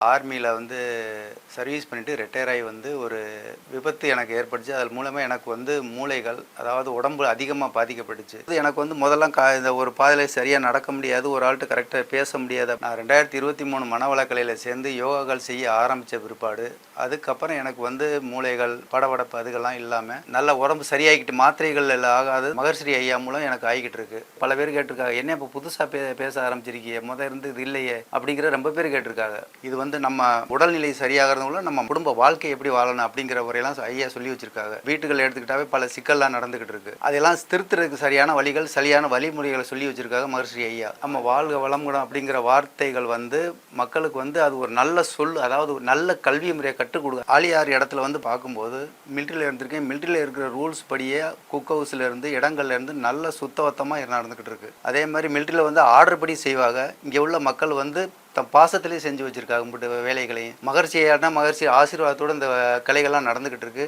ஆர்மியில் சர்வீஸ் பண்ணிவிட்டு ரிட்டையர் ஆகி ஒரு விபத்து எனக்கு ஏற்பட்டுச்சு. அதன் மூலமாக எனக்கு மூளைகள், அதாவது உடம்பு அதிகமாக பாதிக்கப்பட்டுச்சு. எனக்கு முதல்லாம் இந்த ஒரு பாதையில் சரியாக நடக்க முடியாது, ஒரு ஆள்கிட்ட கரெக்டாக பேச முடியாது. நான் 2023 மனவளக்கலையில் சேர்ந்து யோகாக்கள் செய்ய ஆரம்பித்த பிற்பாடு அதுக்கப்புறம் எனக்கு மூளைகள் படபடப்பு அதுக்கெல்லாம் இல்லாமல் நல்ல உடம்பு சரியாகிக்கிட்டு, மாத்திரைகள் எல்லாம் ஆகாது. மகர்ஸ்ரீ ஐயா மூலம் எனக்கு ஆகிக்கிட்டு இருக்கு. பல பேர் கேட்டிருக்காங்க, என்ன இப்போ புதுசாக பேச ஆரம்பிச்சிருக்கீங்க, இருந்து இது இல்லையே அப்படிங்கிற ரொம்ப பேர் கேட்டிருக்காங்க. இது நம்ம உடல்நிலை சரியாகிறதுக்குள்ள நம்ம குடும்ப வாழ்க்கை எப்படி வாழணும் அப்படிங்கிற முறையெல்லாம் ஐயா சொல்லி வச்சிருக்காங்க. வீட்டுகள் எடுத்துக்கிட்டாவே பல சிக்கல்லாம் நடந்துகிட்டு இருக்கு. அதெல்லாம் திருத்துறதுக்கு சரியான வழிகள், சரியான வழிமுறைகளை சொல்லி வச்சிருக்காங்க மகர்ஸ்ரீ ஐயா. நம்ம வாழ்க வளமுடன் அப்படிங்கிற வார்த்தைகள் மக்களுக்கு அது ஒரு நல்ல சொல், அதாவது ஒரு நல்ல கல்வி முறையை கற்றுக் கொடுக்க. ஆலியார் இடத்துல பார்க்கும்போது மிலிட்ரியில் இருந்திருக்கேன். மிலிட்ரியில் இருக்கிற ரூல்ஸ் படியே குக் ஹவுஸ்ல இருந்து இடங்கள்ல இருந்து நல்ல சுத்தபத்தமாக நடந்துகிட்டு இருக்கு. அதே மாதிரி மிலிட்ரியில் ஆர்டர் படி செய்வாங்க. இங்கே உள்ள மக்கள் தம் பாசத்திலேயே செஞ்சு வச்சிருக்காங்க வேலைகளையும். மகர்ஷி ஆசிர்வாதத்தோடு இந்த கலைகள்லாம் நடந்துகிட்டு இருக்கு.